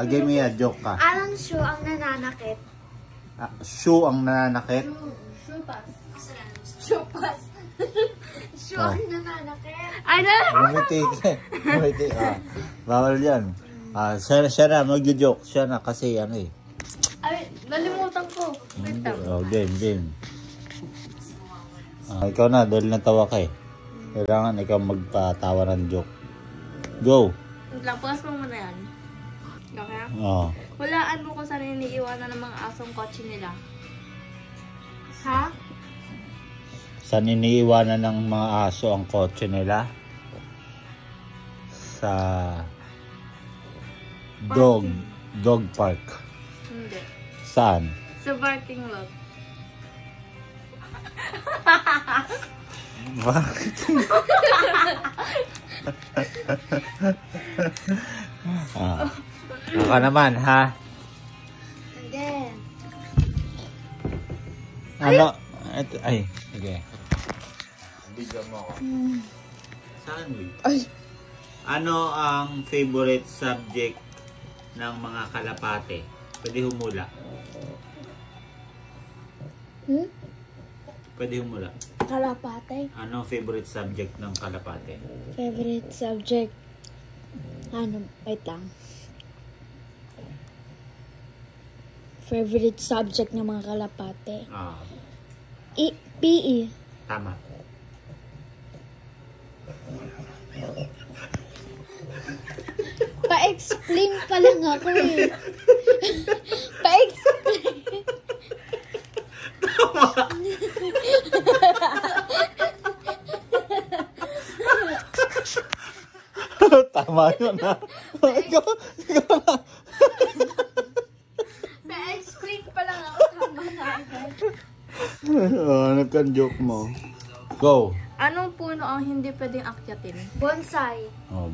Give me a joke ka. Anong shoe ang nananakit? Shoe ang nananakit? Shoe pass. Shoe pass. Shoe ang nananakit. Ano? Bumiti. Bawal yan. Siya na, mag-joke. Siya na kasi ano eh. Ay, nalimutan ko. Wait lang. Game. Ikaw na, dahil natawa ka eh. Kailangan ikaw magpatawa ng joke. Go! Lang, pagas mo muna yan. Okay? Oo. Hulaan mo kung saan iniiwanan ng mga asong kotse nila. Ha? Saan iniiwanan ng mga aso ang kotse nila? Sa dog park. Hindi. Saan? Sa parking lot. Bakit? Ako naman, ha? Again. Ano? Ito, ay, sige. Bigyan mo ako. Sandwich. Ay. Ano ang favorite subject ng mga kalapate? Pwede humula. Pwede humula. Kalapate. Ano ang favorite subject ng kalapate? Favorite subject. Wait lang. Favorite subject ng mga kalapate. PE. Tama. Pa-explain pa lang ako eh. Pa-explain. Tama yun na. Ikaw na. Pa-explain pa lang ako. Tama na agad. Ano kang joke mo? Go. Anong puno ang hindi pwedeng akyatin? Bonsai.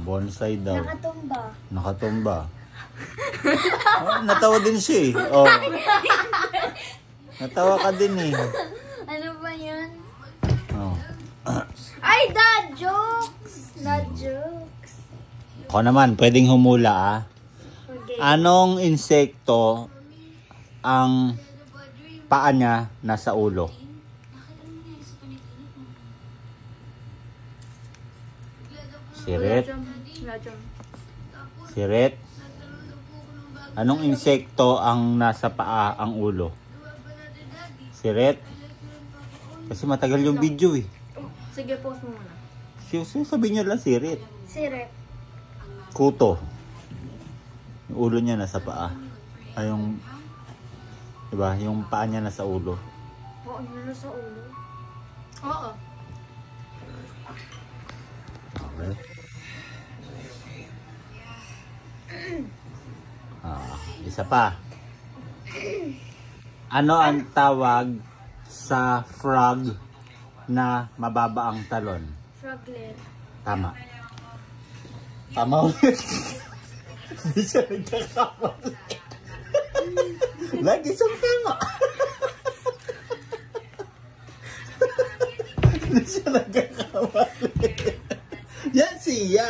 Bonsai daw. Nakatumba. Nakatumba. Natawa din siya eh. Natawa ka din eh. Ano ba yun? Oh. Ay, dad jokes! Dad jokes. Ako naman, pwedeng humula Okay. Anong insekto ang paa niya nasa ulo? Sirit? Sirit? Anong insekto ang nasa paa ang ulo? Sirit? Kasi matagal yung video eh. Sige, pause mo muna. Sabi niya lang sirit. Siret. Kuto. Yung ulo niya nasa paa. Ay yung, diba? Yung paa niya nasa ulo. Oo, yun sa ulo. Oo. Okay. Isa pa. Ano ang tawag sa frog na mababa ang talon? Froglet. Tama. Tama ulit. Hindi siya nagkakamali. Lagi siyang tama. Hindi siya nagkakamali. Yan siya.